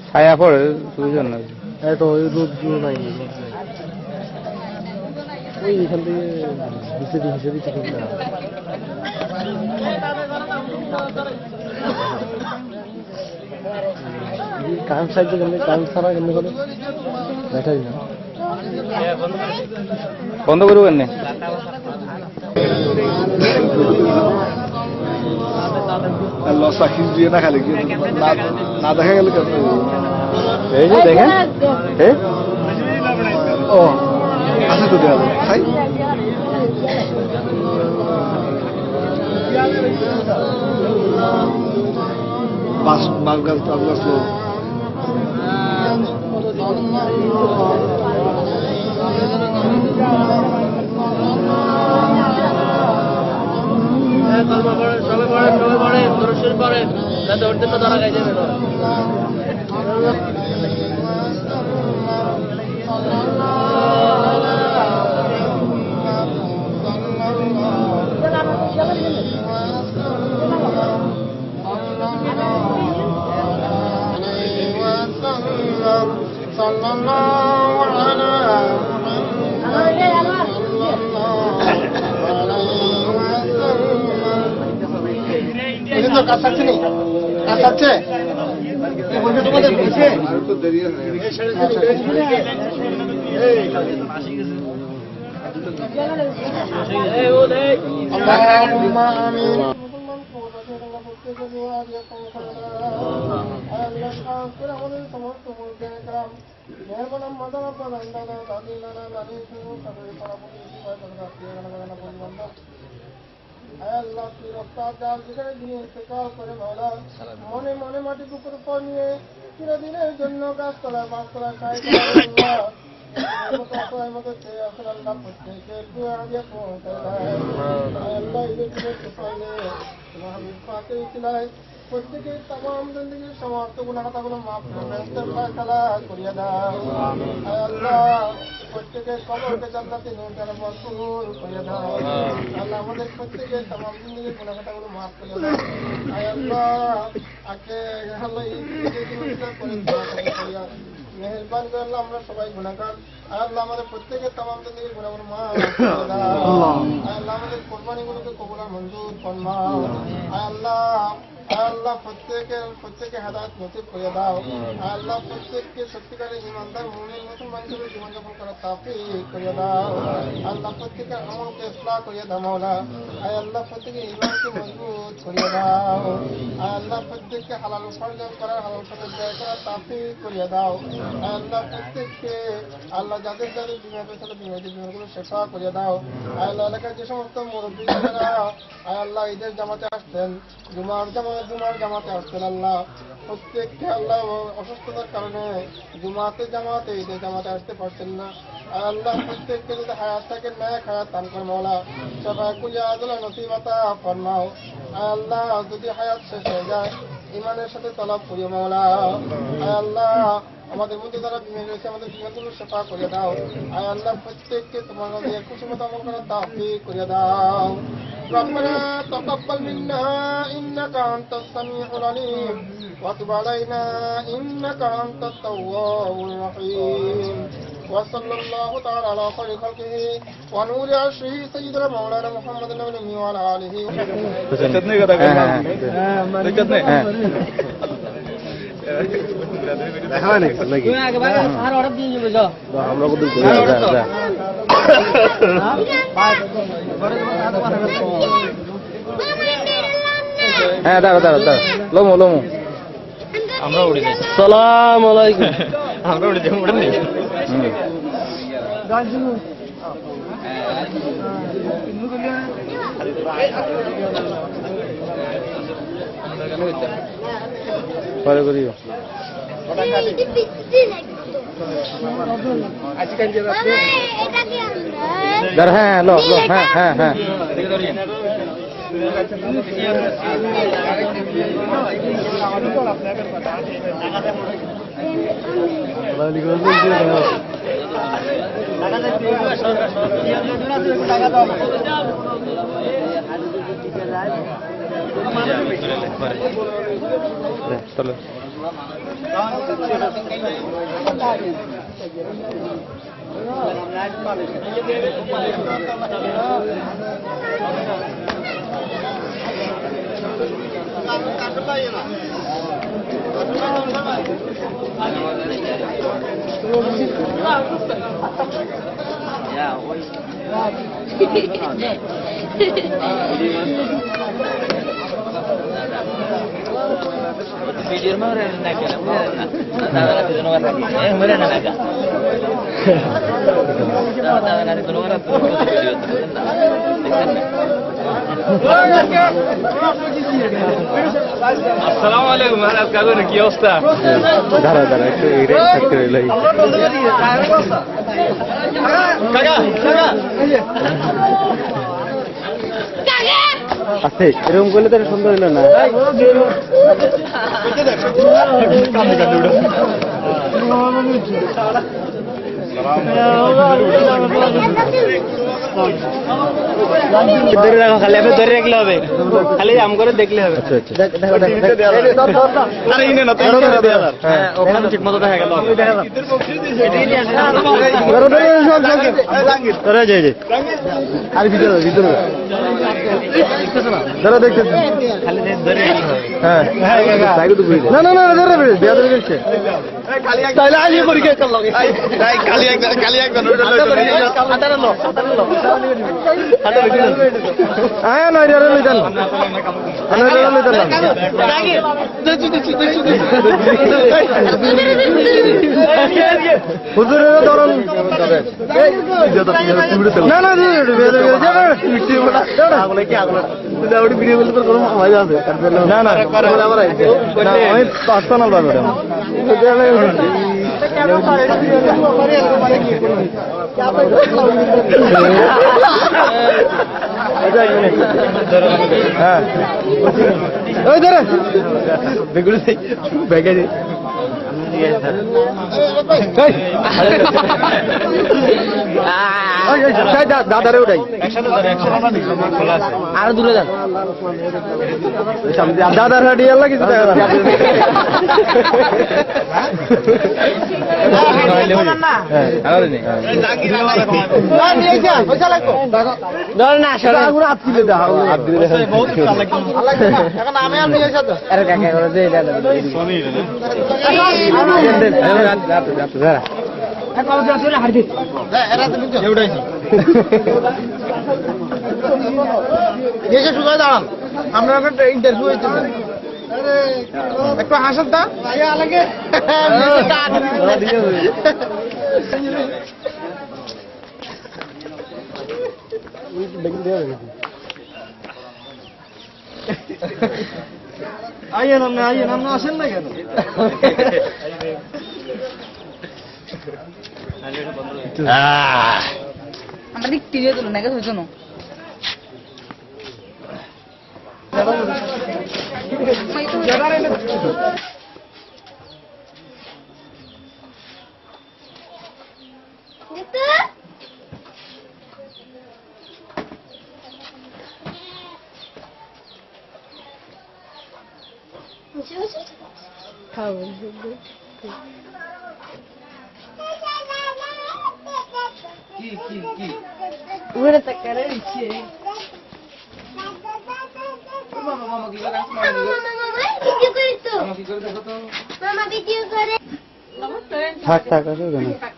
ছায়া পড়ে সুজন না এত রোদ নাই ওই এখান থেকে হিসেবে কান সাইডে কেমনি কান ছাড়া কেমনি করে দেখাই না বন্ধ করবো কেন সাকিব দিয়ে না খালি না দেখা গেল এই যে দেখেন ও আছে তো দেওয়া খাই বাস গাছ তাল গাছ সবাই পড়ে দর্শন করে যাতে ওর জন্য তারা গাইছে কাজ আছে কাজ আছে তোমাদের বলছে মনে মনে মাটি পুকুর পর নিয়ে চিরদিনের জন্য গাছতলা পাঁচতলা খাই প্রত্যেকে তাম জিন্দগির সমস্ত গুণাগুলো মাফ করিয়া দাও আল্লাহ প্রত্যেকের কবরকে জান্নাতে নূর ভরপুর করিয়া দাও আল্লাহ আমাদের প্রত্যেকের তাম জিন্দগির গুণাগুলো মাফ করিয়া দাও আল্লাহ আজকে আল্লাহ এই করিয়া মেহেরবান করে আল্লাহ আমরা সবাই গুণাগার আল্লাহ আমাদের প্রত্যেকের তাম জিন্দগির গুণাগুলো মাফ করিয়া দাও আল্লাহ আমাদের কোরবানিগুলোকে কবুল আর মঞ্জুর ফরমাও আল্লাহ প্রত্যেকে হেদায়েত নসিব করে দাও আল্লাহ প্রত্যেককে সত্যিকারের ইমানদার মুমিন মুসলমান হিসেবে জীবনযাপন করার তৌফিক করে দাও আল্লাহ প্রত্যেকের আমলকে ইসলাহ করিয়া দাও মাওলা আল্লাহ প্রত্যেকের ঈমানকে মজবুত করিয়া দাও আল্লাহ প্রত্যেককে হালাল উপার্জন করার হালাল পথে ব্যয় করার তৌফিক করিয়া দাও আল্লাহ প্রত্যেককে আল্লাহ যাদের বিমা পেয়েছিল বিমাগুলো শেফা করিয়া দাও আল্লাহ এলাকার যে সমস্ত মুরব্বীরা আল্লাহ ঈদের জামাতে আসতেন জুমার জামাতে আসতেন আল্লাহ প্রত্যেককে আল্লাহ অসুস্থতার কারণে জামাতে ঈদের জামাতে আসতে পারছেন না আল্লাহ প্রত্যেককে যদি হায়াত থাকে ন্যাক হায়াত দান করে মাওলা সবাই কুলিয়া আদলা নসিবাতা ফরমাও আল্লাহ যদি হায়াত শেষ হয়ে যায় ইমানের সাথে তলব করিও মাওলা আল্লাহ আমাদের মধ্যে যারা বিমার রয়েছে আমাদের বিমানগুলো শেফা করে দাও আল্লাহ প্রত্যেককে তোমার নবীর খুশি মতো আমল করার তৌফিক করে দাও ربنا تقبل منا إنك أنت السميع العليم وتب علينا إنك أنت التواب الرحيم وصلى الله تعالى على خير خلقه ونور عرشه سيدنا مولانا محمد النبي وعلى آله আমরা হ্যাঁ দাঁড়া দাঁড়া দাঁড়া লোমো লোমো আমরা উড়ে যাই সালাম আলাইকুম আমরা উড়ে যাই উড়ে নেই পরে করিও দাঁড়া হ্যাঁ লো লো হ্যাঁ হ্যাঁ হ্যাঁ চলো Video mana nak kena, mana nak tu nomor lagi, mana nak nak. Tahu nak tu nomor tu video tu, আসসালামু আলাইকুম মহারাজ কাগর কি অবস্থা দাঁড়া দাঁড়া একটু এরে থাকতে রইলাই কাকা কাকা আছে এরকম করলে তো সুন্দর হইল না ধরে রাখো খালি ধরে রাখলে হবে খালি আম করে দেখলে হবে ওখানে ঠিক মতো দেখা গেল আর ভিতরে ভিতরে দাঁড়া দেখতেছি খালি ধরে হ্যাঁ না না না দাঁড়া বিয়া ধরে গেছে তাইলে আজ পরীক্ষা করলাম খালি একদম হ্যাঁ নয় রে লইতাম হুজুরের ধরন না না না না আমি পার্সোনাল ভাবে হ্যাঁ ওই ধরে বেগুলো ব্যাগে দাদারে ওটাই আরো দূরে যান দাদার হাঁটি আল্লাহ কিছু দাঁড়ান আমরা ইন্টারভিউ হয়েছে একটু হাসার দা লাগে আইয়েন আপনি আসেন না কেন আমরা দিক টিভি তুলো না গেছে জন্য কি ওরে তাকারে ইচ্ছে মামা কি করে থাক থাক আসো কেন